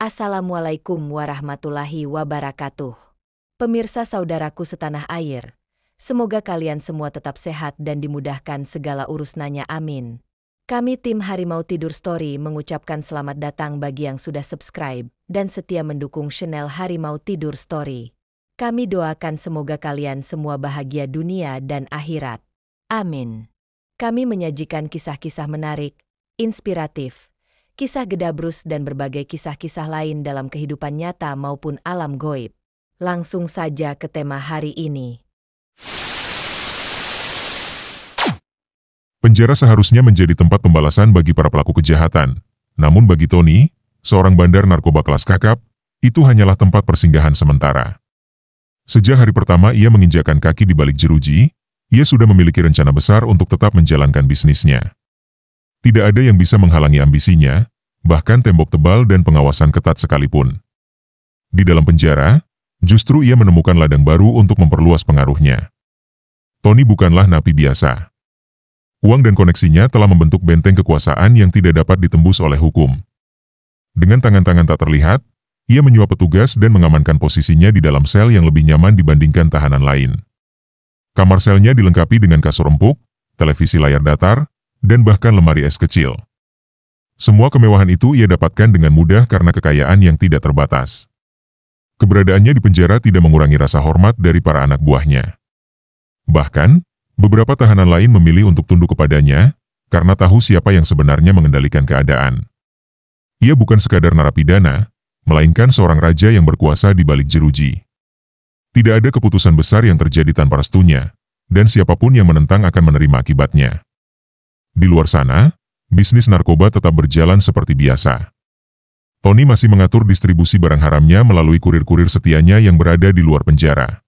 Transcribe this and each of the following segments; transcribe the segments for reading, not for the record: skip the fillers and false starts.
Assalamualaikum warahmatullahi wabarakatuh. Pemirsa saudaraku setanah air, semoga kalian semua tetap sehat dan dimudahkan segala urusannya, amin. Kami tim Harimau Tidur Story mengucapkan selamat datang bagi yang sudah subscribe dan setia mendukung channel Harimau Tidur Story. Kami doakan semoga kalian semua bahagia dunia dan akhirat. Amin. Kami menyajikan kisah-kisah menarik, inspiratif, kisah gedabrus dan berbagai kisah-kisah lain dalam kehidupan nyata maupun alam goib. Langsung saja ke tema hari ini. Penjara seharusnya menjadi tempat pembalasan bagi para pelaku kejahatan. Namun bagi Tony, seorang bandar narkoba kelas kakap, itu hanyalah tempat persinggahan sementara. Sejak hari pertama ia menginjakkan kaki di balik jeruji, ia sudah memiliki rencana besar untuk tetap menjalankan bisnisnya. Tidak ada yang bisa menghalangi ambisinya, bahkan tembok tebal dan pengawasan ketat sekalipun. Di dalam penjara, justru ia menemukan ladang baru untuk memperluas pengaruhnya. Tony bukanlah napi biasa. Uang dan koneksinya telah membentuk benteng kekuasaan yang tidak dapat ditembus oleh hukum. Dengan tangan-tangan tak terlihat, ia menyuap petugas dan mengamankan posisinya di dalam sel yang lebih nyaman dibandingkan tahanan lain. Kamar selnya dilengkapi dengan kasur empuk, televisi layar datar, dan bahkan lemari es kecil. Semua kemewahan itu ia dapatkan dengan mudah karena kekayaan yang tidak terbatas. Keberadaannya di penjara tidak mengurangi rasa hormat dari para anak buahnya. Bahkan, beberapa tahanan lain memilih untuk tunduk kepadanya, karena tahu siapa yang sebenarnya mengendalikan keadaan. Ia bukan sekadar narapidana, melainkan seorang raja yang berkuasa di balik jeruji. Tidak ada keputusan besar yang terjadi tanpa restunya, dan siapapun yang menentang akan menerima akibatnya. Di luar sana, bisnis narkoba tetap berjalan seperti biasa. Tony masih mengatur distribusi barang haramnya melalui kurir-kurir setianya yang berada di luar penjara.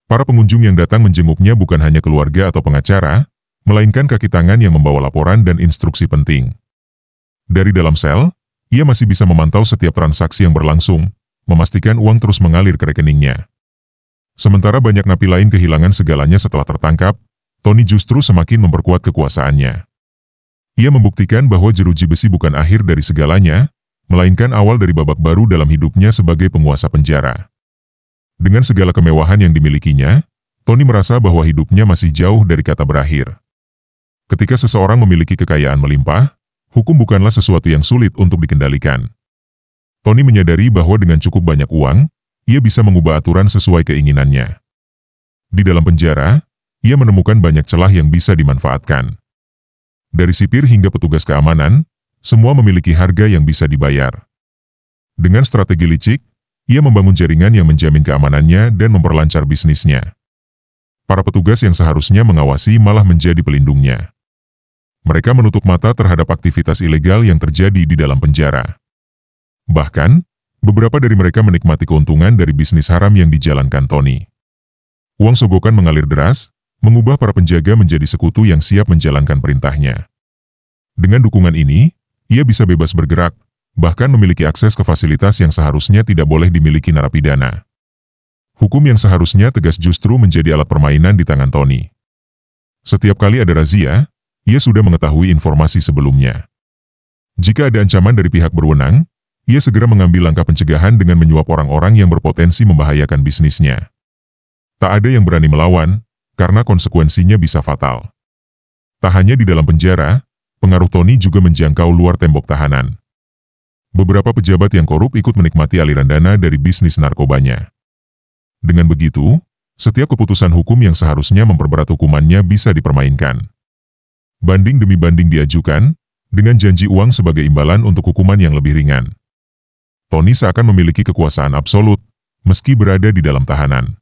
Para pengunjung yang datang menjenguknya bukan hanya keluarga atau pengacara, melainkan kaki tangan yang membawa laporan dan instruksi penting. Dari dalam sel, ia masih bisa memantau setiap transaksi yang berlangsung, memastikan uang terus mengalir ke rekeningnya. Sementara banyak napi lain kehilangan segalanya setelah tertangkap, Tony justru semakin memperkuat kekuasaannya. Ia membuktikan bahwa jeruji besi bukan akhir dari segalanya, melainkan awal dari babak baru dalam hidupnya sebagai penguasa penjara. Dengan segala kemewahan yang dimilikinya, Tony merasa bahwa hidupnya masih jauh dari kata berakhir. Ketika seseorang memiliki kekayaan melimpah, hukum bukanlah sesuatu yang sulit untuk dikendalikan. Tony menyadari bahwa dengan cukup banyak uang, ia bisa mengubah aturan sesuai keinginannya. Di dalam penjara, ia menemukan banyak celah yang bisa dimanfaatkan. Dari sipir hingga petugas keamanan, semua memiliki harga yang bisa dibayar. Dengan strategi licik, ia membangun jaringan yang menjamin keamanannya dan memperlancar bisnisnya. Para petugas yang seharusnya mengawasi malah menjadi pelindungnya. Mereka menutup mata terhadap aktivitas ilegal yang terjadi di dalam penjara. Bahkan, beberapa dari mereka menikmati keuntungan dari bisnis haram yang dijalankan Tony. Uang sogokan mengalir deras, mengubah para penjaga menjadi sekutu yang siap menjalankan perintahnya. Dengan dukungan ini, ia bisa bebas bergerak, bahkan memiliki akses ke fasilitas yang seharusnya tidak boleh dimiliki narapidana. Hukum yang seharusnya tegas justru menjadi alat permainan di tangan Tony. Setiap kali ada razia, ia sudah mengetahui informasi sebelumnya. Jika ada ancaman dari pihak berwenang, ia segera mengambil langkah pencegahan dengan menyuap orang-orang yang berpotensi membahayakan bisnisnya. Tak ada yang berani melawan, karena konsekuensinya bisa fatal. Tak hanya di dalam penjara, pengaruh Tony juga menjangkau luar tembok tahanan. Beberapa pejabat yang korup ikut menikmati aliran dana dari bisnis narkobanya. Dengan begitu, setiap keputusan hukum yang seharusnya memperberat hukumannya bisa dipermainkan. Banding demi banding diajukan, dengan janji uang sebagai imbalan untuk hukuman yang lebih ringan. Tony seakan memiliki kekuasaan absolut, meski berada di dalam tahanan.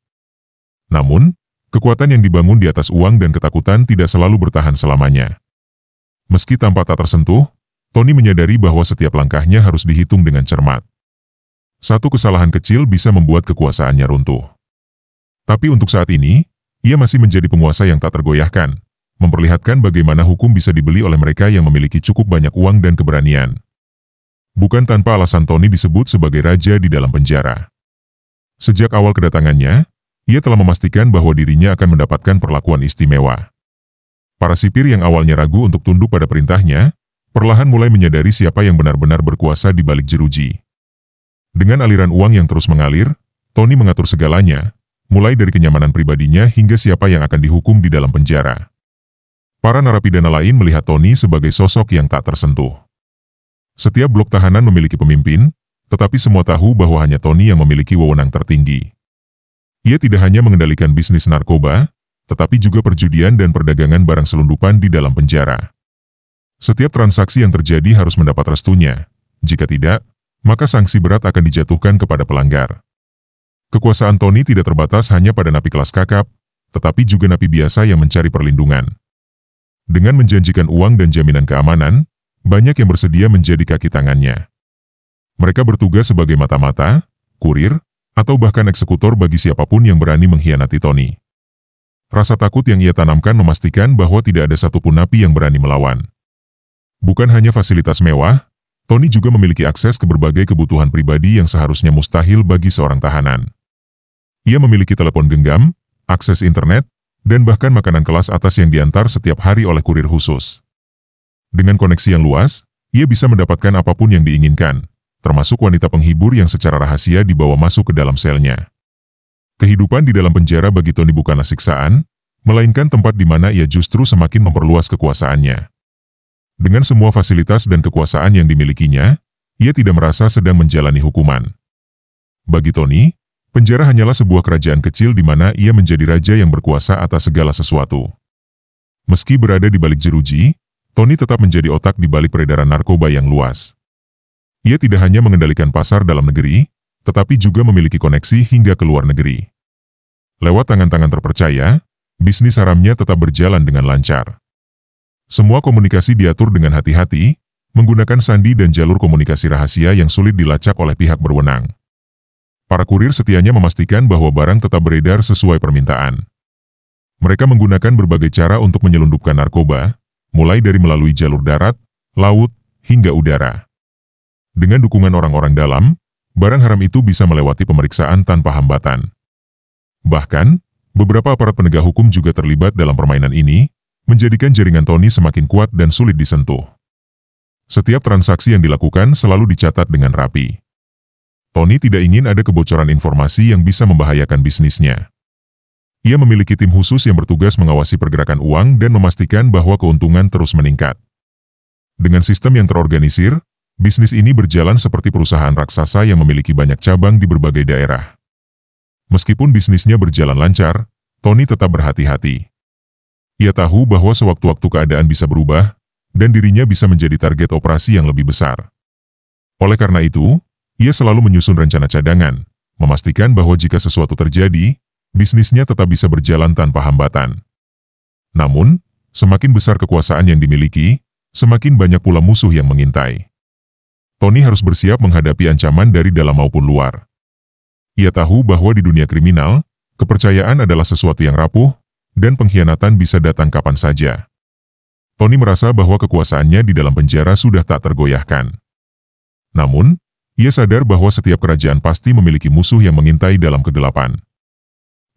Namun, kekuatan yang dibangun di atas uang dan ketakutan tidak selalu bertahan selamanya. Meski tampak tak tersentuh, Tony menyadari bahwa setiap langkahnya harus dihitung dengan cermat. Satu kesalahan kecil bisa membuat kekuasaannya runtuh. Tapi untuk saat ini, ia masih menjadi penguasa yang tak tergoyahkan, memperlihatkan bagaimana hukum bisa dibeli oleh mereka yang memiliki cukup banyak uang dan keberanian. Bukan tanpa alasan Tony disebut sebagai raja di dalam penjara. Sejak awal kedatangannya, ia telah memastikan bahwa dirinya akan mendapatkan perlakuan istimewa. Para sipir yang awalnya ragu untuk tunduk pada perintahnya, perlahan mulai menyadari siapa yang benar-benar berkuasa di balik jeruji. Dengan aliran uang yang terus mengalir, Tony mengatur segalanya, mulai dari kenyamanan pribadinya hingga siapa yang akan dihukum di dalam penjara. Para narapidana lain melihat Tony sebagai sosok yang tak tersentuh. Setiap blok tahanan memiliki pemimpin, tetapi semua tahu bahwa hanya Tony yang memiliki wewenang tertinggi. Ia tidak hanya mengendalikan bisnis narkoba, tetapi juga perjudian dan perdagangan barang selundupan di dalam penjara. Setiap transaksi yang terjadi harus mendapat restunya. Jika tidak, maka sanksi berat akan dijatuhkan kepada pelanggar. Kekuasaan Tony tidak terbatas hanya pada napi kelas kakap, tetapi juga napi biasa yang mencari perlindungan. Dengan menjanjikan uang dan jaminan keamanan, banyak yang bersedia menjadi kaki tangannya. Mereka bertugas sebagai mata-mata, kurir, atau bahkan eksekutor bagi siapapun yang berani mengkhianati Tony. Rasa takut yang ia tanamkan memastikan bahwa tidak ada satupun napi yang berani melawan. Bukan hanya fasilitas mewah, Tony juga memiliki akses ke berbagai kebutuhan pribadi yang seharusnya mustahil bagi seorang tahanan. Ia memiliki telepon genggam, akses internet, dan bahkan makanan kelas atas yang diantar setiap hari oleh kurir khusus. Dengan koneksi yang luas, ia bisa mendapatkan apapun yang diinginkan, termasuk wanita penghibur yang secara rahasia dibawa masuk ke dalam selnya. Kehidupan di dalam penjara bagi Tony bukanlah siksaan, melainkan tempat di mana ia justru semakin memperluas kekuasaannya. Dengan semua fasilitas dan kekuasaan yang dimilikinya, ia tidak merasa sedang menjalani hukuman. Bagi Tony, penjara hanyalah sebuah kerajaan kecil di mana ia menjadi raja yang berkuasa atas segala sesuatu. Meski berada di balik jeruji, Tony tetap menjadi otak di balik peredaran narkoba yang luas. Ia tidak hanya mengendalikan pasar dalam negeri, tetapi juga memiliki koneksi hingga ke luar negeri. Lewat tangan-tangan terpercaya, bisnis haramnya tetap berjalan dengan lancar. Semua komunikasi diatur dengan hati-hati, menggunakan sandi dan jalur komunikasi rahasia yang sulit dilacak oleh pihak berwenang. Para kurir setianya memastikan bahwa barang tetap beredar sesuai permintaan. Mereka menggunakan berbagai cara untuk menyelundupkan narkoba, mulai dari melalui jalur darat, laut, hingga udara. Dengan dukungan orang-orang dalam, barang haram itu bisa melewati pemeriksaan tanpa hambatan. Bahkan, beberapa aparat penegak hukum juga terlibat dalam permainan ini, menjadikan jaringan Tony semakin kuat dan sulit disentuh. Setiap transaksi yang dilakukan selalu dicatat dengan rapi. Tony tidak ingin ada kebocoran informasi yang bisa membahayakan bisnisnya. Ia memiliki tim khusus yang bertugas mengawasi pergerakan uang dan memastikan bahwa keuntungan terus meningkat. Dengan sistem yang terorganisir, bisnis ini berjalan seperti perusahaan raksasa yang memiliki banyak cabang di berbagai daerah. Meskipun bisnisnya berjalan lancar, Tony tetap berhati-hati. Ia tahu bahwa sewaktu-waktu keadaan bisa berubah, dan dirinya bisa menjadi target operasi yang lebih besar. Oleh karena itu, ia selalu menyusun rencana cadangan, memastikan bahwa jika sesuatu terjadi, bisnisnya tetap bisa berjalan tanpa hambatan. Namun, semakin besar kekuasaan yang dimiliki, semakin banyak pula musuh yang mengintai. Tony harus bersiap menghadapi ancaman dari dalam maupun luar. Ia tahu bahwa di dunia kriminal, kepercayaan adalah sesuatu yang rapuh, dan pengkhianatan bisa datang kapan saja. Tony merasa bahwa kekuasaannya di dalam penjara sudah tak tergoyahkan. Namun, ia sadar bahwa setiap kerajaan pasti memiliki musuh yang mengintai dalam kegelapan.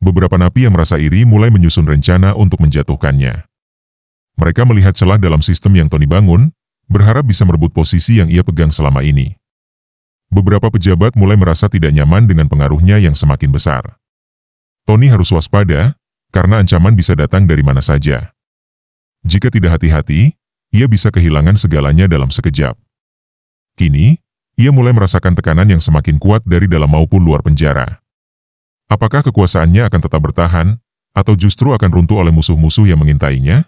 Beberapa napi yang merasa iri mulai menyusun rencana untuk menjatuhkannya. Mereka melihat celah dalam sistem yang Tony bangun, berharap bisa merebut posisi yang ia pegang selama ini. Beberapa pejabat mulai merasa tidak nyaman dengan pengaruhnya yang semakin besar. Tony harus waspada, karena ancaman bisa datang dari mana saja. Jika tidak hati-hati, ia bisa kehilangan segalanya dalam sekejap. Kini, ia mulai merasakan tekanan yang semakin kuat dari dalam maupun luar penjara. Apakah kekuasaannya akan tetap bertahan, atau justru akan runtuh oleh musuh-musuh yang mengintainya?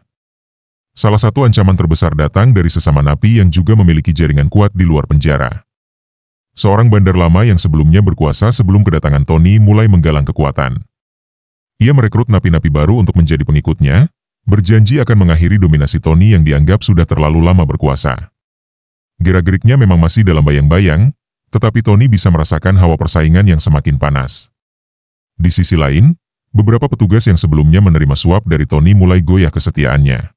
Salah satu ancaman terbesar datang dari sesama napi yang juga memiliki jaringan kuat di luar penjara. Seorang bandar lama yang sebelumnya berkuasa sebelum kedatangan Tony mulai menggalang kekuatan. Ia merekrut napi-napi baru untuk menjadi pengikutnya, berjanji akan mengakhiri dominasi Tony yang dianggap sudah terlalu lama berkuasa. Gerak-geriknya memang masih dalam bayang-bayang, tetapi Tony bisa merasakan hawa persaingan yang semakin panas. Di sisi lain, beberapa petugas yang sebelumnya menerima suap dari Tony mulai goyah kesetiaannya.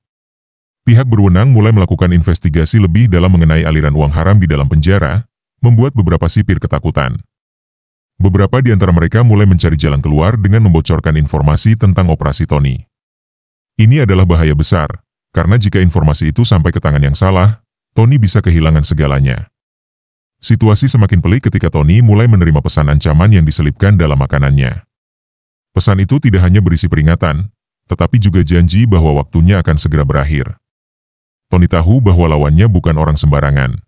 Pihak berwenang mulai melakukan investigasi lebih dalam mengenai aliran uang haram di dalam penjara, membuat beberapa sipir ketakutan. Beberapa di antara mereka mulai mencari jalan keluar dengan membocorkan informasi tentang operasi Tony. Ini adalah bahaya besar, karena jika informasi itu sampai ke tangan yang salah, Tony bisa kehilangan segalanya. Situasi semakin pelik ketika Tony mulai menerima pesan ancaman yang diselipkan dalam makanannya. Pesan itu tidak hanya berisi peringatan, tetapi juga janji bahwa waktunya akan segera berakhir. Tony tahu bahwa lawannya bukan orang sembarangan.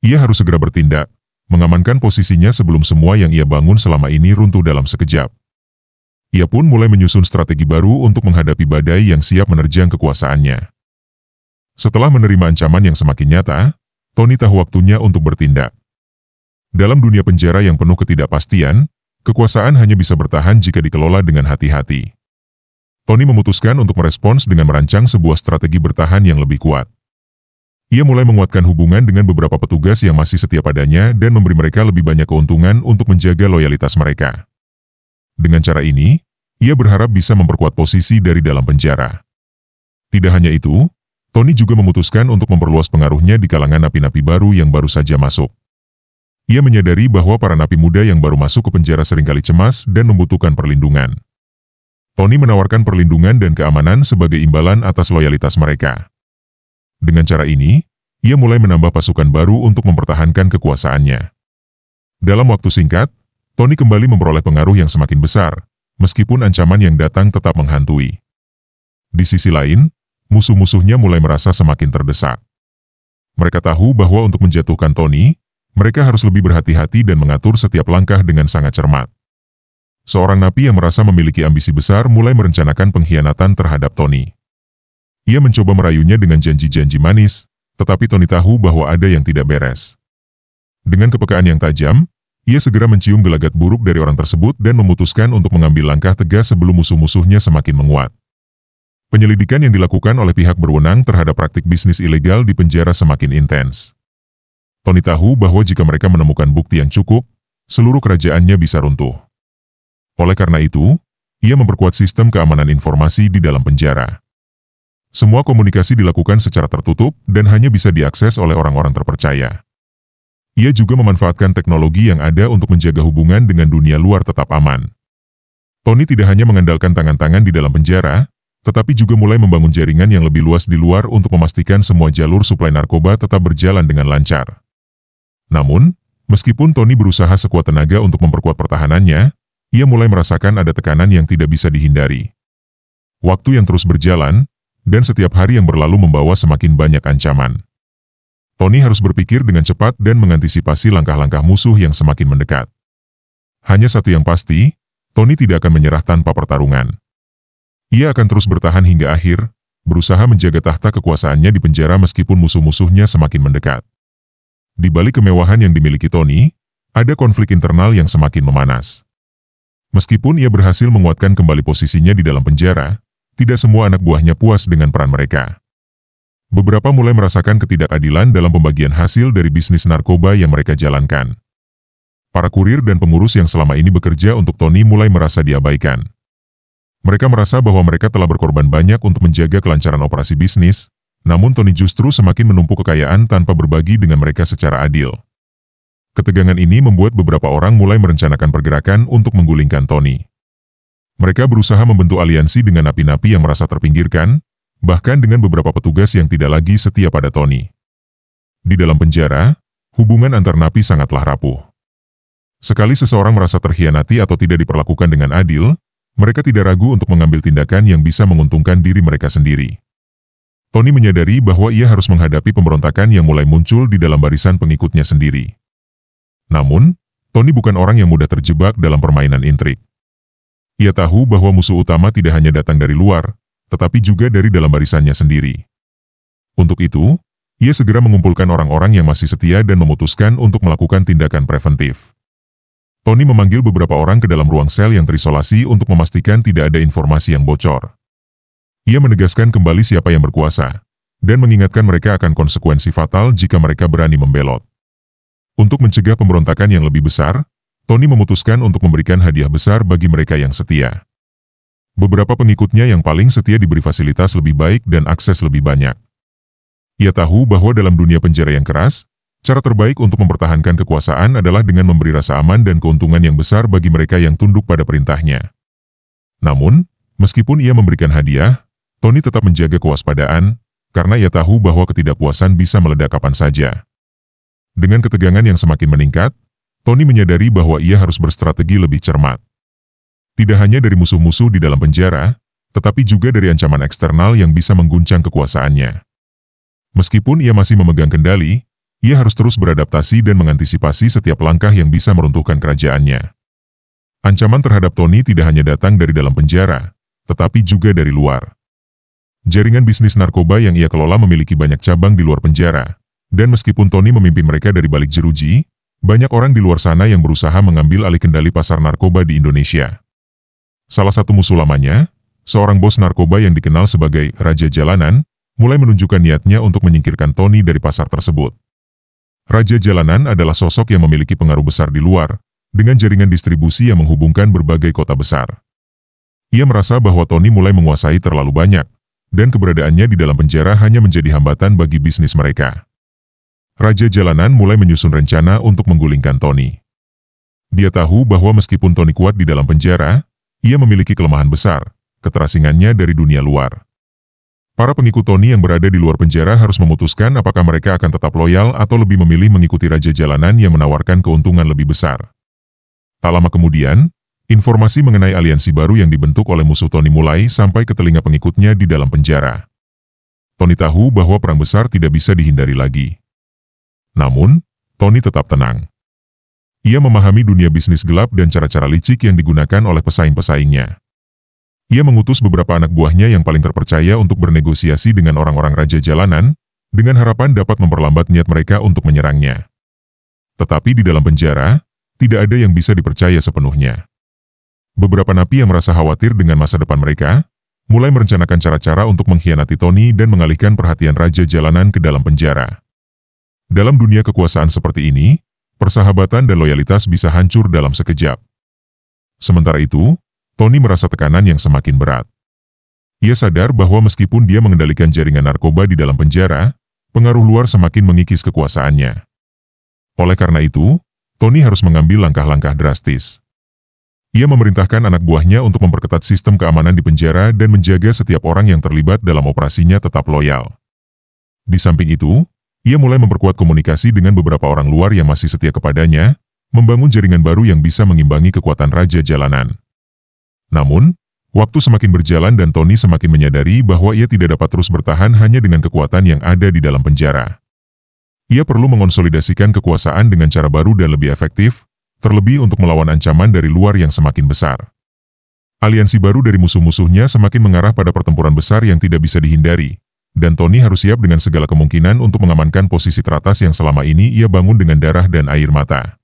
Ia harus segera bertindak, mengamankan posisinya sebelum semua yang ia bangun selama ini runtuh dalam sekejap. Ia pun mulai menyusun strategi baru untuk menghadapi badai yang siap menerjang kekuasaannya. Setelah menerima ancaman yang semakin nyata, Tony tahu waktunya untuk bertindak. Dalam dunia penjara yang penuh ketidakpastian, kekuasaan hanya bisa bertahan jika dikelola dengan hati-hati. Tony memutuskan untuk merespons dengan merancang sebuah strategi bertahan yang lebih kuat. Ia mulai menguatkan hubungan dengan beberapa petugas yang masih setia padanya dan memberi mereka lebih banyak keuntungan untuk menjaga loyalitas mereka. Dengan cara ini, ia berharap bisa memperkuat posisi dari dalam penjara. Tidak hanya itu, Tony juga memutuskan untuk memperluas pengaruhnya di kalangan napi-napi baru yang baru saja masuk. Ia menyadari bahwa para napi muda yang baru masuk ke penjara seringkali cemas dan membutuhkan perlindungan. Tony menawarkan perlindungan dan keamanan sebagai imbalan atas loyalitas mereka. Dengan cara ini, ia mulai menambah pasukan baru untuk mempertahankan kekuasaannya. Dalam waktu singkat, Tony kembali memperoleh pengaruh yang semakin besar, meskipun ancaman yang datang tetap menghantui. Di sisi lain, musuh-musuhnya mulai merasa semakin terdesak. Mereka tahu bahwa untuk menjatuhkan Tony, mereka harus lebih berhati-hati dan mengatur setiap langkah dengan sangat cermat. Seorang napi yang merasa memiliki ambisi besar mulai merencanakan pengkhianatan terhadap Tony. Ia mencoba merayunya dengan janji-janji manis, tetapi Tony tahu bahwa ada yang tidak beres. Dengan kepekaan yang tajam, ia segera mencium gelagat buruk dari orang tersebut dan memutuskan untuk mengambil langkah tegas sebelum musuh-musuhnya semakin menguat. Penyelidikan yang dilakukan oleh pihak berwenang terhadap praktik bisnis ilegal di penjara semakin intens. Tony tahu bahwa jika mereka menemukan bukti yang cukup, seluruh kerajaannya bisa runtuh. Oleh karena itu, ia memperkuat sistem keamanan informasi di dalam penjara. Semua komunikasi dilakukan secara tertutup dan hanya bisa diakses oleh orang-orang terpercaya. Ia juga memanfaatkan teknologi yang ada untuk menjaga hubungan dengan dunia luar tetap aman. Tony tidak hanya mengandalkan tangan-tangan di dalam penjara, tetapi juga mulai membangun jaringan yang lebih luas di luar untuk memastikan semua jalur suplai narkoba tetap berjalan dengan lancar. Namun, meskipun Tony berusaha sekuat tenaga untuk memperkuat pertahanannya, ia mulai merasakan ada tekanan yang tidak bisa dihindari. Waktu yang terus berjalan, dan setiap hari yang berlalu membawa semakin banyak ancaman. Tony harus berpikir dengan cepat dan mengantisipasi langkah-langkah musuh yang semakin mendekat. Hanya satu yang pasti, Tony tidak akan menyerah tanpa pertarungan. Ia akan terus bertahan hingga akhir, berusaha menjaga tahta kekuasaannya di penjara meskipun musuh-musuhnya semakin mendekat. Di balik kemewahan yang dimiliki Tony, ada konflik internal yang semakin memanas. Meskipun ia berhasil menguatkan kembali posisinya di dalam penjara, tidak semua anak buahnya puas dengan peran mereka. Beberapa mulai merasakan ketidakadilan dalam pembagian hasil dari bisnis narkoba yang mereka jalankan. Para kurir dan pengurus yang selama ini bekerja untuk Tony mulai merasa diabaikan. Mereka merasa bahwa mereka telah berkorban banyak untuk menjaga kelancaran operasi bisnis, namun Tony justru semakin menumpuk kekayaan tanpa berbagi dengan mereka secara adil. Ketegangan ini membuat beberapa orang mulai merencanakan pergerakan untuk menggulingkan Tony. Mereka berusaha membentuk aliansi dengan napi-napi yang merasa terpinggirkan, bahkan dengan beberapa petugas yang tidak lagi setia pada Tony. Di dalam penjara, hubungan antar napi sangatlah rapuh. Sekali seseorang merasa terkhianati atau tidak diperlakukan dengan adil, mereka tidak ragu untuk mengambil tindakan yang bisa menguntungkan diri mereka sendiri. Tony menyadari bahwa ia harus menghadapi pemberontakan yang mulai muncul di dalam barisan pengikutnya sendiri. Namun, Tony bukan orang yang mudah terjebak dalam permainan intrik. Ia tahu bahwa musuh utama tidak hanya datang dari luar, tetapi juga dari dalam barisannya sendiri. Untuk itu, ia segera mengumpulkan orang-orang yang masih setia dan memutuskan untuk melakukan tindakan preventif. Tony memanggil beberapa orang ke dalam ruang sel yang terisolasi untuk memastikan tidak ada informasi yang bocor. Ia menegaskan kembali siapa yang berkuasa, dan mengingatkan mereka akan konsekuensi fatal jika mereka berani membelot. Untuk mencegah pemberontakan yang lebih besar, Tony memutuskan untuk memberikan hadiah besar bagi mereka yang setia. Beberapa pengikutnya yang paling setia diberi fasilitas lebih baik dan akses lebih banyak. Ia tahu bahwa dalam dunia penjara yang keras, cara terbaik untuk mempertahankan kekuasaan adalah dengan memberi rasa aman dan keuntungan yang besar bagi mereka yang tunduk pada perintahnya. Namun, meskipun ia memberikan hadiah, Tony tetap menjaga kewaspadaan, karena ia tahu bahwa ketidakpuasan bisa meledak kapan saja. Dengan ketegangan yang semakin meningkat, Tony menyadari bahwa ia harus berstrategi lebih cermat. Tidak hanya dari musuh-musuh di dalam penjara, tetapi juga dari ancaman eksternal yang bisa mengguncang kekuasaannya. Meskipun ia masih memegang kendali, ia harus terus beradaptasi dan mengantisipasi setiap langkah yang bisa meruntuhkan kerajaannya. Ancaman terhadap Tony tidak hanya datang dari dalam penjara, tetapi juga dari luar. Jaringan bisnis narkoba yang ia kelola memiliki banyak cabang di luar penjara, dan meskipun Tony memimpin mereka dari balik jeruji, banyak orang di luar sana yang berusaha mengambil alih kendali pasar narkoba di Indonesia. Salah satu musuh lamanya, seorang bos narkoba yang dikenal sebagai Raja Jalanan, mulai menunjukkan niatnya untuk menyingkirkan Tony dari pasar tersebut. Raja Jalanan adalah sosok yang memiliki pengaruh besar di luar, dengan jaringan distribusi yang menghubungkan berbagai kota besar. Ia merasa bahwa Tony mulai menguasai terlalu banyak, dan keberadaannya di dalam penjara hanya menjadi hambatan bagi bisnis mereka. Raja Jalanan mulai menyusun rencana untuk menggulingkan Tony. Dia tahu bahwa meskipun Tony kuat di dalam penjara, ia memiliki kelemahan besar, keterasingannya dari dunia luar. Para pengikut Tony yang berada di luar penjara harus memutuskan apakah mereka akan tetap loyal atau lebih memilih mengikuti Raja Jalanan yang menawarkan keuntungan lebih besar. Tak lama kemudian, informasi mengenai aliansi baru yang dibentuk oleh musuh Tony mulai sampai ke telinga pengikutnya di dalam penjara. Tony tahu bahwa perang besar tidak bisa dihindari lagi. Namun, Tony tetap tenang. Ia memahami dunia bisnis gelap dan cara-cara licik yang digunakan oleh pesaing-pesaingnya. Ia mengutus beberapa anak buahnya yang paling terpercaya untuk bernegosiasi dengan orang-orang Raja Jalanan, dengan harapan dapat memperlambat niat mereka untuk menyerangnya. Tetapi di dalam penjara, tidak ada yang bisa dipercaya sepenuhnya. Beberapa napi yang merasa khawatir dengan masa depan mereka, mulai merencanakan cara-cara untuk mengkhianati Tony dan mengalihkan perhatian Raja Jalanan ke dalam penjara. Dalam dunia kekuasaan seperti ini, persahabatan dan loyalitas bisa hancur dalam sekejap. Sementara itu, Tony merasa tekanan yang semakin berat. Ia sadar bahwa meskipun dia mengendalikan jaringan narkoba di dalam penjara, pengaruh luar semakin mengikis kekuasaannya. Oleh karena itu, Tony harus mengambil langkah-langkah drastis. Ia memerintahkan anak buahnya untuk memperketat sistem keamanan di penjara dan menjaga setiap orang yang terlibat dalam operasinya tetap loyal. Di samping itu, ia mulai memperkuat komunikasi dengan beberapa orang luar yang masih setia kepadanya, membangun jaringan baru yang bisa mengimbangi kekuatan Raja Jalanan. Namun, waktu semakin berjalan dan Tony semakin menyadari bahwa ia tidak dapat terus bertahan hanya dengan kekuatan yang ada di dalam penjara. Ia perlu mengonsolidasikan kekuasaan dengan cara baru dan lebih efektif, terlebih untuk melawan ancaman dari luar yang semakin besar. Aliansi baru dari musuh-musuhnya semakin mengarah pada pertempuran besar yang tidak bisa dihindari, dan Tony harus siap dengan segala kemungkinan untuk mengamankan posisi teratas yang selama ini ia bangun dengan darah dan air mata.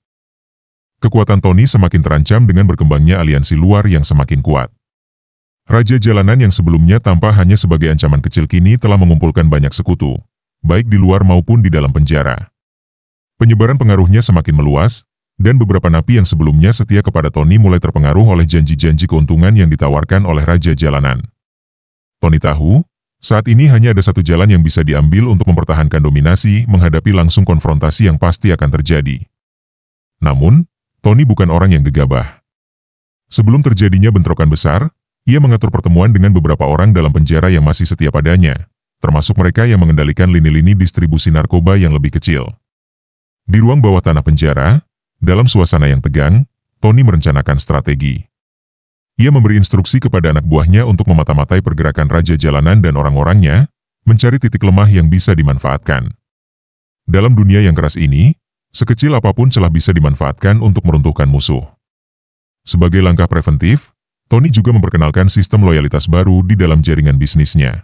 Kekuatan Tony semakin terancam dengan berkembangnya aliansi luar yang semakin kuat. Raja Jalanan yang sebelumnya tampak hanya sebagai ancaman kecil kini telah mengumpulkan banyak sekutu, baik di luar maupun di dalam penjara. Penyebaran pengaruhnya semakin meluas, dan beberapa napi yang sebelumnya setia kepada Tony mulai terpengaruh oleh janji-janji keuntungan yang ditawarkan oleh Raja Jalanan. Tony tahu, saat ini hanya ada satu jalan yang bisa diambil untuk mempertahankan dominasi menghadapi langsung konfrontasi yang pasti akan terjadi. Namun, Tony bukan orang yang gegabah. Sebelum terjadinya bentrokan besar, ia mengatur pertemuan dengan beberapa orang dalam penjara yang masih setia padanya, termasuk mereka yang mengendalikan lini-lini distribusi narkoba yang lebih kecil. Di ruang bawah tanah penjara, dalam suasana yang tegang, Tony merencanakan strategi. Ia memberi instruksi kepada anak buahnya untuk memata-matai pergerakan Raja Jalanan dan orang-orangnya, mencari titik lemah yang bisa dimanfaatkan. Dalam dunia yang keras ini, sekecil apapun celah bisa dimanfaatkan untuk meruntuhkan musuh. Sebagai langkah preventif, Tony juga memperkenalkan sistem loyalitas baru di dalam jaringan bisnisnya.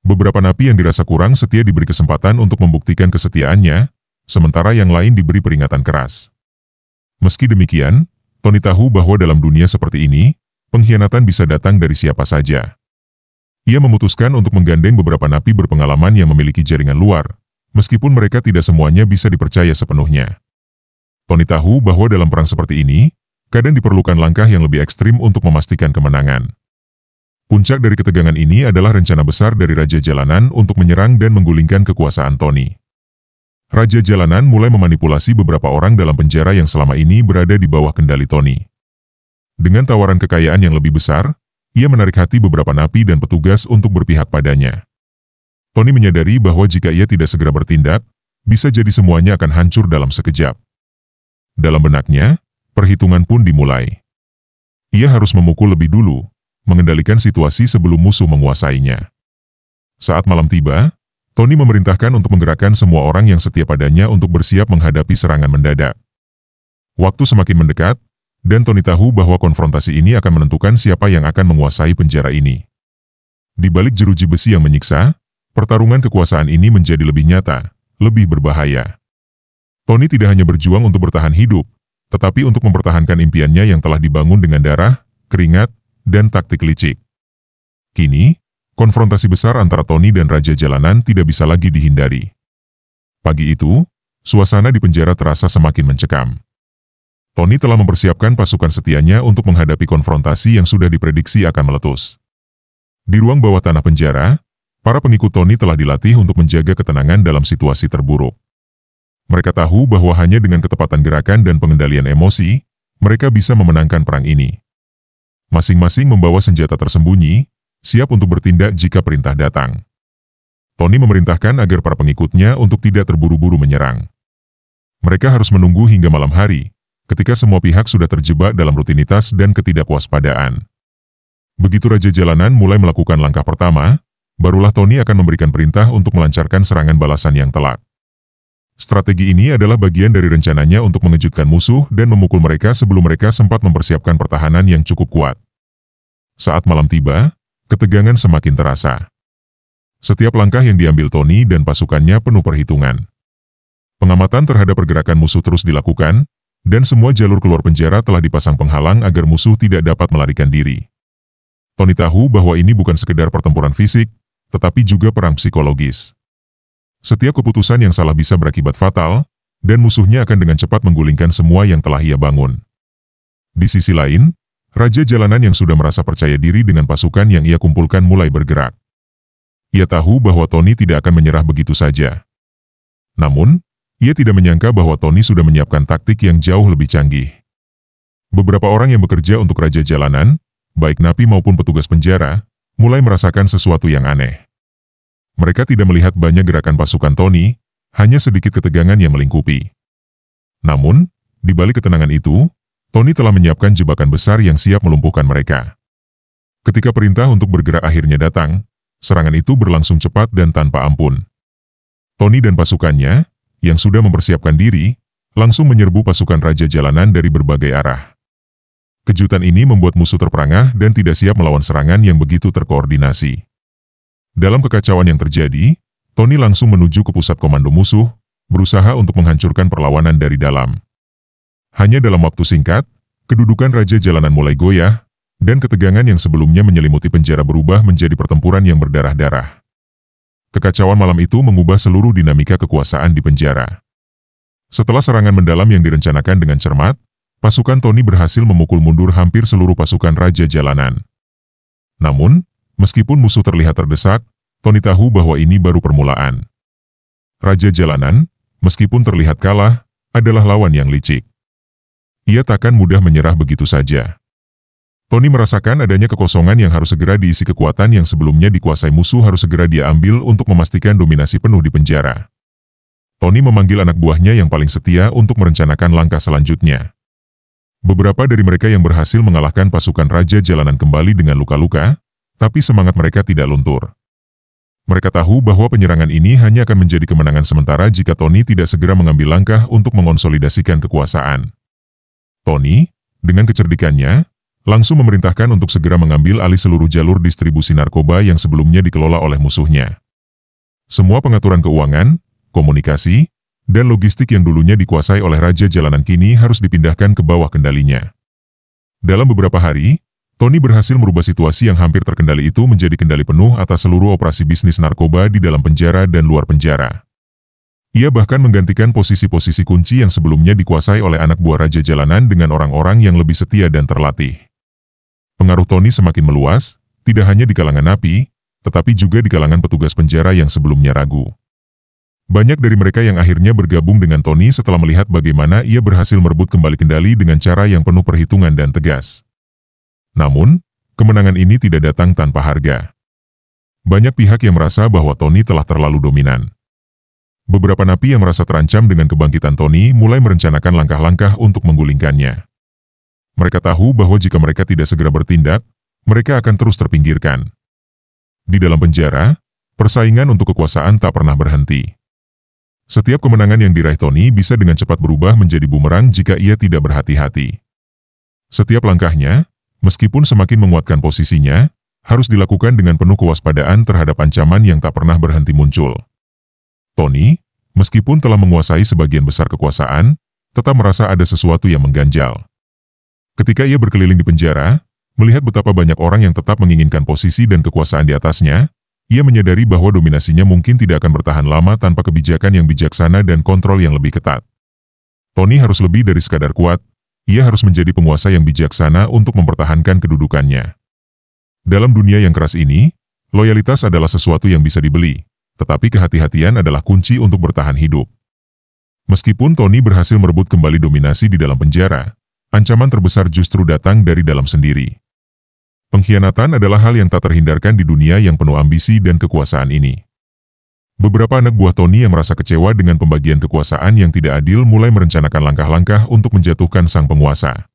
Beberapa napi yang dirasa kurang setia diberi kesempatan untuk membuktikan kesetiaannya, sementara yang lain diberi peringatan keras. Meski demikian, Tony tahu bahwa dalam dunia seperti ini, pengkhianatan bisa datang dari siapa saja. Ia memutuskan untuk menggandeng beberapa napi berpengalaman yang memiliki jaringan luar, meskipun mereka tidak semuanya bisa dipercaya sepenuhnya. Tony tahu bahwa dalam perang seperti ini, kadang diperlukan langkah yang lebih ekstrim untuk memastikan kemenangan. Puncak dari ketegangan ini adalah rencana besar dari Raja Jalanan untuk menyerang dan menggulingkan kekuasaan Tony. Raja Jalanan mulai memanipulasi beberapa orang dalam penjara yang selama ini berada di bawah kendali Tony. Dengan tawaran kekayaan yang lebih besar, ia menarik hati beberapa napi dan petugas untuk berpihak padanya. Tony menyadari bahwa jika ia tidak segera bertindak, bisa jadi semuanya akan hancur dalam sekejap. Dalam benaknya, perhitungan pun dimulai. Ia harus memukul lebih dulu, mengendalikan situasi sebelum musuh menguasainya. Saat malam tiba, Tony memerintahkan untuk menggerakkan semua orang yang setia padanya untuk bersiap menghadapi serangan mendadak. Waktu semakin mendekat, dan Tony tahu bahwa konfrontasi ini akan menentukan siapa yang akan menguasai penjara ini. Di balik jeruji besi yang menyiksa, pertarungan kekuasaan ini menjadi lebih nyata, lebih berbahaya. Tony tidak hanya berjuang untuk bertahan hidup, tetapi untuk mempertahankan impiannya yang telah dibangun dengan darah, keringat, dan taktik licik. Kini, konfrontasi besar antara Tony dan Raja Jalanan tidak bisa lagi dihindari. Pagi itu, suasana di penjara terasa semakin mencekam. Tony telah mempersiapkan pasukan setianya untuk menghadapi konfrontasi yang sudah diprediksi akan meletus. Di ruang bawah tanah penjara, para pengikut Tony telah dilatih untuk menjaga ketenangan dalam situasi terburuk. Mereka tahu bahwa hanya dengan ketepatan gerakan dan pengendalian emosi, mereka bisa memenangkan perang ini. Masing-masing membawa senjata tersembunyi, siap untuk bertindak jika perintah datang. Tony memerintahkan agar para pengikutnya untuk tidak terburu-buru menyerang. Mereka harus menunggu hingga malam hari, ketika semua pihak sudah terjebak dalam rutinitas dan ketidakwaspadaan. Begitu Raja Jalanan mulai melakukan langkah pertama, barulah Tony akan memberikan perintah untuk melancarkan serangan balasan yang telak. Strategi ini adalah bagian dari rencananya untuk mengejutkan musuh dan memukul mereka sebelum mereka sempat mempersiapkan pertahanan yang cukup kuat. Saat malam tiba, ketegangan semakin terasa. Setiap langkah yang diambil Tony dan pasukannya penuh perhitungan. Pengamatan terhadap pergerakan musuh terus dilakukan, dan semua jalur keluar penjara telah dipasang penghalang agar musuh tidak dapat melarikan diri. Tony tahu bahwa ini bukan sekedar pertempuran fisik, tetapi juga perang psikologis. Setiap keputusan yang salah bisa berakibat fatal, dan musuhnya akan dengan cepat menggulingkan semua yang telah ia bangun. Di sisi lain, Raja Jalanan yang sudah merasa percaya diri dengan pasukan yang ia kumpulkan mulai bergerak. Ia tahu bahwa Tony tidak akan menyerah begitu saja. Namun, ia tidak menyangka bahwa Tony sudah menyiapkan taktik yang jauh lebih canggih. Beberapa orang yang bekerja untuk Raja Jalanan, baik napi maupun petugas penjara, mulai merasakan sesuatu yang aneh. Mereka tidak melihat banyak gerakan pasukan Tony, hanya sedikit ketegangan yang melingkupi. Namun, di balik ketenangan itu, Tony telah menyiapkan jebakan besar yang siap melumpuhkan mereka. Ketika perintah untuk bergerak akhirnya datang, serangan itu berlangsung cepat dan tanpa ampun. Tony dan pasukannya, yang sudah mempersiapkan diri, langsung menyerbu pasukan Raja Jalanan dari berbagai arah. Kejutan ini membuat musuh terperangah dan tidak siap melawan serangan yang begitu terkoordinasi. Dalam kekacauan yang terjadi, Tony langsung menuju ke pusat komando musuh, berusaha untuk menghancurkan perlawanan dari dalam. Hanya dalam waktu singkat, kedudukan Raja Jalanan mulai goyah, dan ketegangan yang sebelumnya menyelimuti penjara berubah menjadi pertempuran yang berdarah-darah. Kekacauan malam itu mengubah seluruh dinamika kekuasaan di penjara. Setelah serangan mendalam yang direncanakan dengan cermat, pasukan Tony berhasil memukul mundur hampir seluruh pasukan Raja Jalanan. Namun, meskipun musuh terlihat terdesak, Tony tahu bahwa ini baru permulaan. Raja Jalanan, meskipun terlihat kalah, adalah lawan yang licik. Ia takkan mudah menyerah begitu saja. Tony merasakan adanya kekosongan yang harus segera diisi, kekuatan yang sebelumnya dikuasai musuh harus segera dia ambil untuk memastikan dominasi penuh di penjara. Tony memanggil anak buahnya yang paling setia untuk merencanakan langkah selanjutnya. Beberapa dari mereka yang berhasil mengalahkan pasukan Raja Jalanan kembali dengan luka-luka, tapi semangat mereka tidak luntur. Mereka tahu bahwa penyerangan ini hanya akan menjadi kemenangan sementara jika Tony tidak segera mengambil langkah untuk mengonsolidasikan kekuasaan. Tony, dengan kecerdikannya, langsung memerintahkan untuk segera mengambil alih seluruh jalur distribusi narkoba yang sebelumnya dikelola oleh musuhnya. Semua pengaturan keuangan, komunikasi, dan logistik yang dulunya dikuasai oleh Raja Jalanan kini harus dipindahkan ke bawah kendalinya. Dalam beberapa hari, Tony berhasil merubah situasi yang hampir terkendali itu menjadi kendali penuh atas seluruh operasi bisnis narkoba di dalam penjara dan luar penjara. Ia bahkan menggantikan posisi-posisi kunci yang sebelumnya dikuasai oleh anak buah Raja Jalanan dengan orang-orang yang lebih setia dan terlatih. Pengaruh Tony semakin meluas, tidak hanya di kalangan napi, tetapi juga di kalangan petugas penjara yang sebelumnya ragu. Banyak dari mereka yang akhirnya bergabung dengan Tony setelah melihat bagaimana ia berhasil merebut kembali kendali dengan cara yang penuh perhitungan dan tegas. Namun, kemenangan ini tidak datang tanpa harga. Banyak pihak yang merasa bahwa Tony telah terlalu dominan. beberapa napi yang merasa terancam dengan kebangkitan Tony mulai merencanakan langkah-langkah untuk menggulingkannya. Mereka tahu bahwa jika mereka tidak segera bertindak, mereka akan terus terpinggirkan. Di dalam penjara, persaingan untuk kekuasaan tak pernah berhenti. Setiap kemenangan yang diraih Tony bisa dengan cepat berubah menjadi bumerang jika ia tidak berhati-hati. Setiap langkahnya, meskipun semakin menguatkan posisinya, harus dilakukan dengan penuh kewaspadaan terhadap ancaman yang tak pernah berhenti muncul. Tony, meskipun telah menguasai sebagian besar kekuasaan, tetap merasa ada sesuatu yang mengganjal. Ketika ia berkeliling di penjara, melihat betapa banyak orang yang tetap menginginkan posisi dan kekuasaan di atasnya, ia menyadari bahwa dominasinya mungkin tidak akan bertahan lama tanpa kebijakan yang bijaksana dan kontrol yang lebih ketat. Tony harus lebih dari sekadar kuat, ia harus menjadi penguasa yang bijaksana untuk mempertahankan kedudukannya. Dalam dunia yang keras ini, loyalitas adalah sesuatu yang bisa dibeli, tetapi kehati-hatian adalah kunci untuk bertahan hidup. Meskipun Tony berhasil merebut kembali dominasi di dalam penjara, ancaman terbesar justru datang dari dalam sendiri. Pengkhianatan adalah hal yang tak terhindarkan di dunia yang penuh ambisi dan kekuasaan ini. Beberapa anak buah Tony yang merasa kecewa dengan pembagian kekuasaan yang tidak adil mulai merencanakan langkah-langkah untuk menjatuhkan sang penguasa.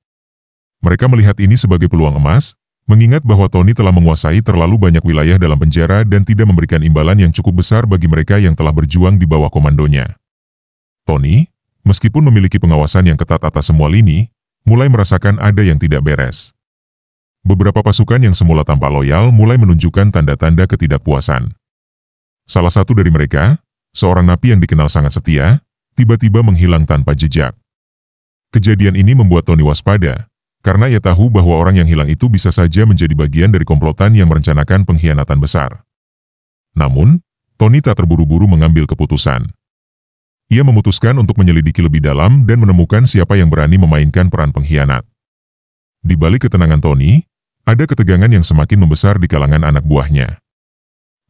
Mereka melihat ini sebagai peluang emas, mengingat bahwa Tony telah menguasai terlalu banyak wilayah dalam penjara dan tidak memberikan imbalan yang cukup besar bagi mereka yang telah berjuang di bawah komandonya. Tony, meskipun memiliki pengawasan yang ketat atas semua lini, mulai merasakan ada yang tidak beres. Beberapa pasukan yang semula tampak loyal mulai menunjukkan tanda-tanda ketidakpuasan. Salah satu dari mereka, seorang napi yang dikenal sangat setia, tiba-tiba menghilang tanpa jejak. Kejadian ini membuat Tony waspada, karena ia tahu bahwa orang yang hilang itu bisa saja menjadi bagian dari komplotan yang merencanakan pengkhianatan besar. Namun, Tony tak terburu-buru mengambil keputusan. Ia memutuskan untuk menyelidiki lebih dalam dan menemukan siapa yang berani memainkan peran pengkhianat. Di balik ketenangan Tony, ada ketegangan yang semakin membesar di kalangan anak buahnya.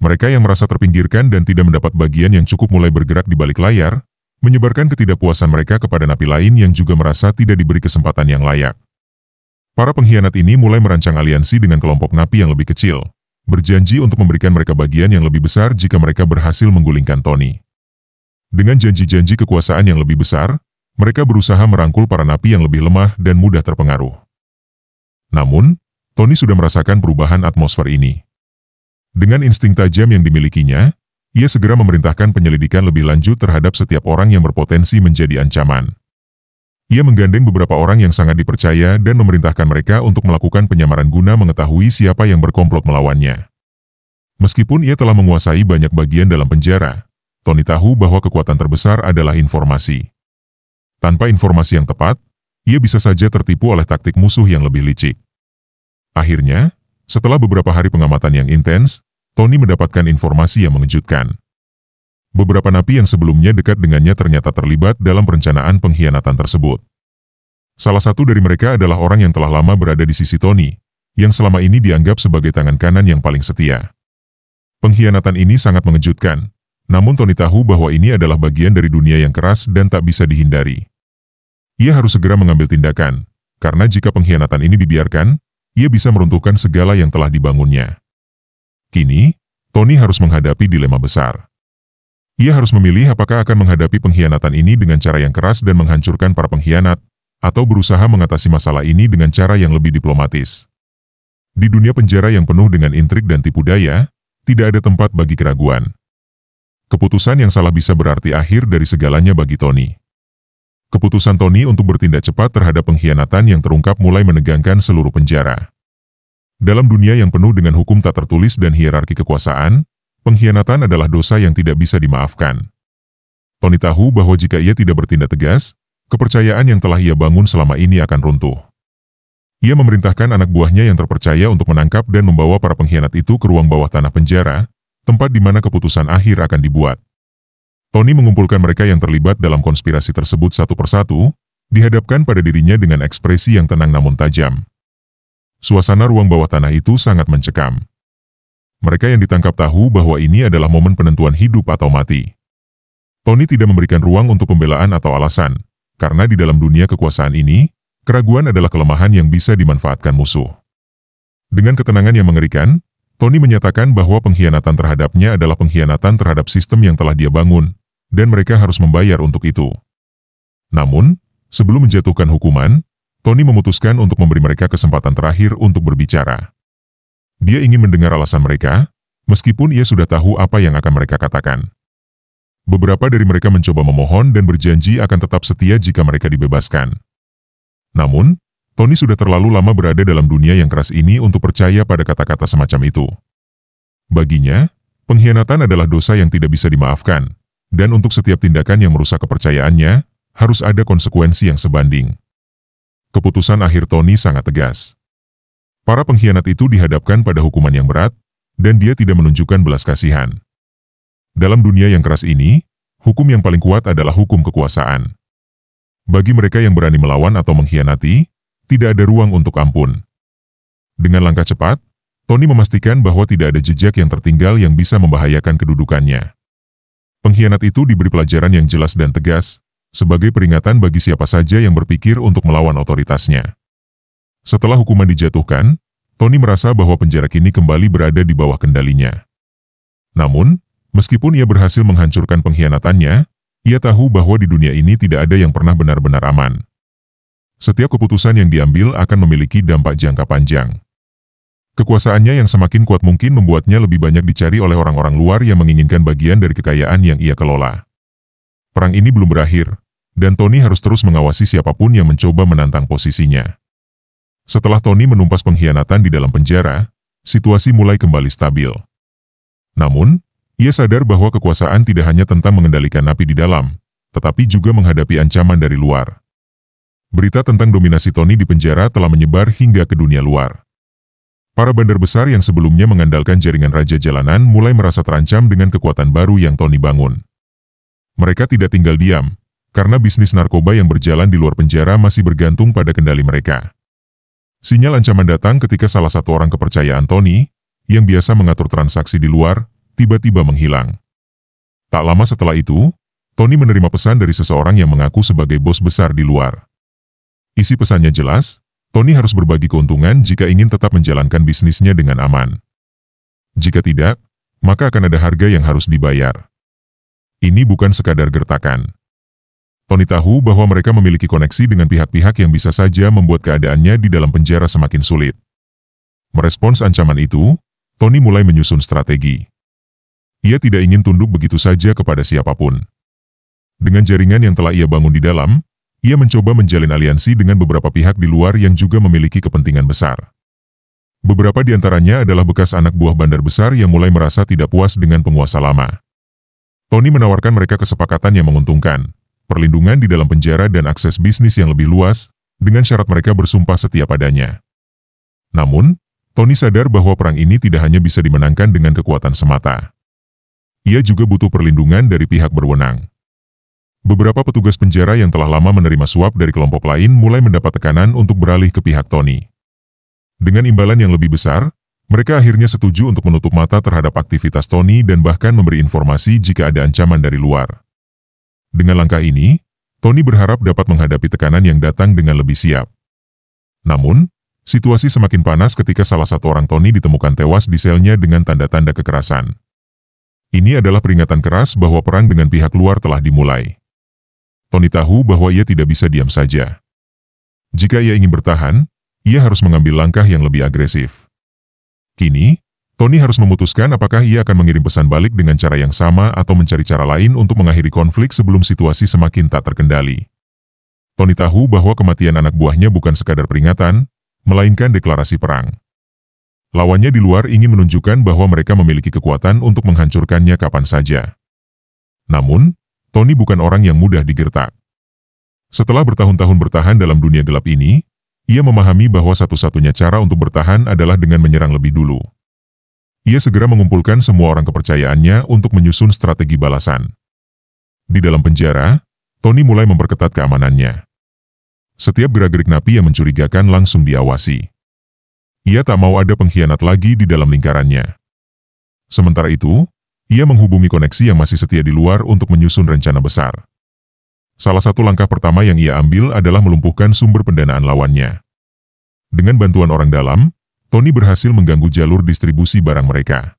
Mereka yang merasa terpinggirkan dan tidak mendapat bagian yang cukup mulai bergerak di balik layar, menyebarkan ketidakpuasan mereka kepada napi lain yang juga merasa tidak diberi kesempatan yang layak. Para pengkhianat ini mulai merancang aliansi dengan kelompok napi yang lebih kecil, berjanji untuk memberikan mereka bagian yang lebih besar jika mereka berhasil menggulingkan Tony. Dengan janji-janji kekuasaan yang lebih besar, mereka berusaha merangkul para napi yang lebih lemah dan mudah terpengaruh. Namun, Tony sudah merasakan perubahan atmosfer ini. Dengan insting tajam yang dimilikinya, ia segera memerintahkan penyelidikan lebih lanjut terhadap setiap orang yang berpotensi menjadi ancaman. Ia menggandeng beberapa orang yang sangat dipercaya dan memerintahkan mereka untuk melakukan penyamaran guna mengetahui siapa yang berkomplot melawannya. Meskipun ia telah menguasai banyak bagian dalam penjara, Tony tahu bahwa kekuatan terbesar adalah informasi. Tanpa informasi yang tepat, ia bisa saja tertipu oleh taktik musuh yang lebih licik. Akhirnya, setelah beberapa hari pengamatan yang intens, Tony mendapatkan informasi yang mengejutkan. Beberapa napi yang sebelumnya dekat dengannya ternyata terlibat dalam perencanaan pengkhianatan tersebut. Salah satu dari mereka adalah orang yang telah lama berada di sisi Tony, yang selama ini dianggap sebagai tangan kanan yang paling setia. Pengkhianatan ini sangat mengejutkan, namun Tony tahu bahwa ini adalah bagian dari dunia yang keras dan tak bisa dihindari. Ia harus segera mengambil tindakan, karena jika pengkhianatan ini dibiarkan, ia bisa meruntuhkan segala yang telah dibangunnya. Kini, Tony harus menghadapi dilema besar. Ia harus memilih apakah akan menghadapi pengkhianatan ini dengan cara yang keras dan menghancurkan para pengkhianat, atau berusaha mengatasi masalah ini dengan cara yang lebih diplomatis. Di dunia penjara yang penuh dengan intrik dan tipu daya, tidak ada tempat bagi keraguan. Keputusan yang salah bisa berarti akhir dari segalanya bagi Tony. Keputusan Tony untuk bertindak cepat terhadap pengkhianatan yang terungkap mulai menegangkan seluruh penjara. Dalam dunia yang penuh dengan hukum tak tertulis dan hierarki kekuasaan, pengkhianatan adalah dosa yang tidak bisa dimaafkan. Tony tahu bahwa jika ia tidak bertindak tegas, kepercayaan yang telah ia bangun selama ini akan runtuh. Ia memerintahkan anak buahnya yang terpercaya untuk menangkap dan membawa para pengkhianat itu ke ruang bawah tanah penjara, tempat di mana keputusan akhir akan dibuat. Tony mengumpulkan mereka yang terlibat dalam konspirasi tersebut satu persatu, dihadapkan pada dirinya dengan ekspresi yang tenang namun tajam. Suasana ruang bawah tanah itu sangat mencekam. Mereka yang ditangkap tahu bahwa ini adalah momen penentuan hidup atau mati. Tony tidak memberikan ruang untuk pembelaan atau alasan, karena di dalam dunia kekuasaan ini, keraguan adalah kelemahan yang bisa dimanfaatkan musuh. Dengan ketenangan yang mengerikan, Tony menyatakan bahwa pengkhianatan terhadapnya adalah pengkhianatan terhadap sistem yang telah dia bangun, dan mereka harus membayar untuk itu. Namun, sebelum menjatuhkan hukuman, Tony memutuskan untuk memberi mereka kesempatan terakhir untuk berbicara. Dia ingin mendengar alasan mereka, meskipun ia sudah tahu apa yang akan mereka katakan. Beberapa dari mereka mencoba memohon dan berjanji akan tetap setia jika mereka dibebaskan. Namun, Tony sudah terlalu lama berada dalam dunia yang keras ini untuk percaya pada kata-kata semacam itu. Baginya, pengkhianatan adalah dosa yang tidak bisa dimaafkan, dan untuk setiap tindakan yang merusak kepercayaannya, harus ada konsekuensi yang sebanding. Keputusan akhir Tony sangat tegas. Para pengkhianat itu dihadapkan pada hukuman yang berat, dan dia tidak menunjukkan belas kasihan. Dalam dunia yang keras ini, hukum yang paling kuat adalah hukum kekuasaan. Bagi mereka yang berani melawan atau mengkhianati, tidak ada ruang untuk ampun. Dengan langkah cepat, Tony memastikan bahwa tidak ada jejak yang tertinggal yang bisa membahayakan kedudukannya. Pengkhianat itu diberi pelajaran yang jelas dan tegas, sebagai peringatan bagi siapa saja yang berpikir untuk melawan otoritasnya. Setelah hukuman dijatuhkan, Tony merasa bahwa penjara kini kembali berada di bawah kendalinya. Namun, meskipun ia berhasil menghancurkan pengkhianatannya, ia tahu bahwa di dunia ini tidak ada yang pernah benar-benar aman. Setiap keputusan yang diambil akan memiliki dampak jangka panjang. Kekuasaannya yang semakin kuat mungkin membuatnya lebih banyak dicari oleh orang-orang luar yang menginginkan bagian dari kekayaan yang ia kelola. Perang ini belum berakhir, dan Tony harus terus mengawasi siapapun yang mencoba menantang posisinya. Setelah Tony menumpas pengkhianatan di dalam penjara, situasi mulai kembali stabil. Namun, ia sadar bahwa kekuasaan tidak hanya tentang mengendalikan napi di dalam, tetapi juga menghadapi ancaman dari luar. Berita tentang dominasi Tony di penjara telah menyebar hingga ke dunia luar. Para bandar besar yang sebelumnya mengandalkan jaringan raja jalanan mulai merasa terancam dengan kekuatan baru yang Tony bangun. Mereka tidak tinggal diam, karena bisnis narkoba yang berjalan di luar penjara masih bergantung pada kendali mereka. Sinyal ancaman datang ketika salah satu orang kepercayaan Tony, yang biasa mengatur transaksi di luar, tiba-tiba menghilang. Tak lama setelah itu, Tony menerima pesan dari seseorang yang mengaku sebagai bos besar di luar. Isi pesannya jelas, Tony harus berbagi keuntungan jika ingin tetap menjalankan bisnisnya dengan aman. Jika tidak, maka akan ada harga yang harus dibayar. Ini bukan sekadar gertakan. Tony tahu bahwa mereka memiliki koneksi dengan pihak-pihak yang bisa saja membuat keadaannya di dalam penjara semakin sulit. Merespons ancaman itu, Tony mulai menyusun strategi. Ia tidak ingin tunduk begitu saja kepada siapapun. Dengan jaringan yang telah ia bangun di dalam, ia mencoba menjalin aliansi dengan beberapa pihak di luar yang juga memiliki kepentingan besar. Beberapa di antaranya adalah bekas anak buah bandar besar yang mulai merasa tidak puas dengan penguasa lama. Tony menawarkan mereka kesepakatan yang menguntungkan, perlindungan di dalam penjara dan akses bisnis yang lebih luas, dengan syarat mereka bersumpah setia padanya. Namun, Tony sadar bahwa perang ini tidak hanya bisa dimenangkan dengan kekuatan semata. Ia juga butuh perlindungan dari pihak berwenang. Beberapa petugas penjara yang telah lama menerima suap dari kelompok lain mulai mendapat tekanan untuk beralih ke pihak Tony. Dengan imbalan yang lebih besar, mereka akhirnya setuju untuk menutup mata terhadap aktivitas Tony dan bahkan memberi informasi jika ada ancaman dari luar. Dengan langkah ini, Tony berharap dapat menghadapi tekanan yang datang dengan lebih siap. Namun, situasi semakin panas ketika salah satu orang Tony ditemukan tewas di selnya dengan tanda-tanda kekerasan. Ini adalah peringatan keras bahwa perang dengan pihak luar telah dimulai. Tony tahu bahwa ia tidak bisa diam saja. Jika ia ingin bertahan, ia harus mengambil langkah yang lebih agresif. Kini, Tony harus memutuskan apakah ia akan mengirim pesan balik dengan cara yang sama atau mencari cara lain untuk mengakhiri konflik sebelum situasi semakin tak terkendali. Tony tahu bahwa kematian anak buahnya bukan sekadar peringatan, melainkan deklarasi perang. Lawannya di luar ingin menunjukkan bahwa mereka memiliki kekuatan untuk menghancurkannya kapan saja. Namun, Tony bukan orang yang mudah digertak. Setelah bertahun-tahun bertahan dalam dunia gelap ini, ia memahami bahwa satu-satunya cara untuk bertahan adalah dengan menyerang lebih dulu. Ia segera mengumpulkan semua orang kepercayaannya untuk menyusun strategi balasan. Di dalam penjara, Tony mulai memperketat keamanannya. Setiap gerak-gerik napi yang mencurigakan langsung diawasi. Ia tak mau ada pengkhianat lagi di dalam lingkarannya. Sementara itu, ia menghubungi koneksi yang masih setia di luar untuk menyusun rencana besar. Salah satu langkah pertama yang ia ambil adalah melumpuhkan sumber pendanaan lawannya. Dengan bantuan orang dalam, Tony berhasil mengganggu jalur distribusi barang mereka.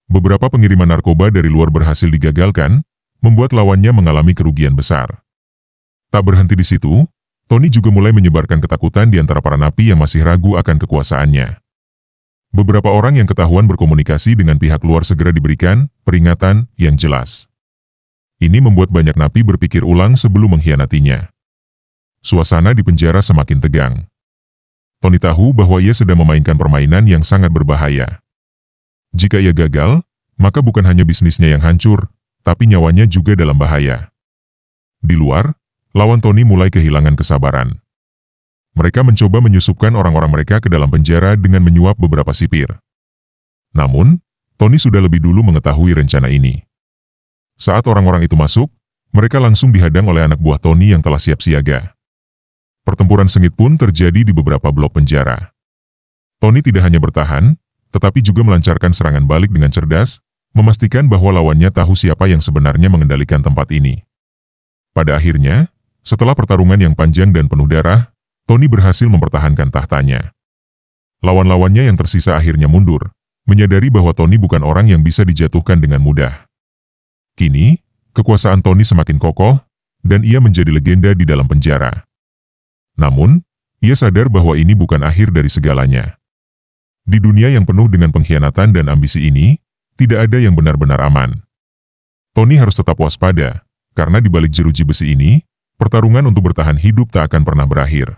Beberapa pengiriman narkoba dari luar berhasil digagalkan, membuat lawannya mengalami kerugian besar. Tak berhenti di situ, Tony juga mulai menyebarkan ketakutan di antara para napi yang masih ragu akan kekuasaannya. Beberapa orang yang ketahuan berkomunikasi dengan pihak luar segera diberikan peringatan yang jelas. Ini membuat banyak napi berpikir ulang sebelum mengkhianatinya. Suasana di penjara semakin tegang. Tony tahu bahwa ia sedang memainkan permainan yang sangat berbahaya. Jika ia gagal, maka bukan hanya bisnisnya yang hancur, tapi nyawanya juga dalam bahaya. Di luar, lawan Tony mulai kehilangan kesabaran. Mereka mencoba menyusupkan orang-orang mereka ke dalam penjara dengan menyuap beberapa sipir. Namun, Tony sudah lebih dulu mengetahui rencana ini. Saat orang-orang itu masuk, mereka langsung dihadang oleh anak buah Tony yang telah siap siaga. Pertempuran sengit pun terjadi di beberapa blok penjara. Tony tidak hanya bertahan, tetapi juga melancarkan serangan balik dengan cerdas, memastikan bahwa lawannya tahu siapa yang sebenarnya mengendalikan tempat ini. Pada akhirnya, setelah pertarungan yang panjang dan penuh darah, Tony berhasil mempertahankan tahtanya. Lawan-lawannya yang tersisa akhirnya mundur, menyadari bahwa Tony bukan orang yang bisa dijatuhkan dengan mudah. Kini, kekuasaan Tony semakin kokoh, dan ia menjadi legenda di dalam penjara. Namun, ia sadar bahwa ini bukan akhir dari segalanya. Di dunia yang penuh dengan pengkhianatan dan ambisi ini, tidak ada yang benar-benar aman. Tony harus tetap waspada, karena di balik jeruji besi ini, pertarungan untuk bertahan hidup tak akan pernah berakhir.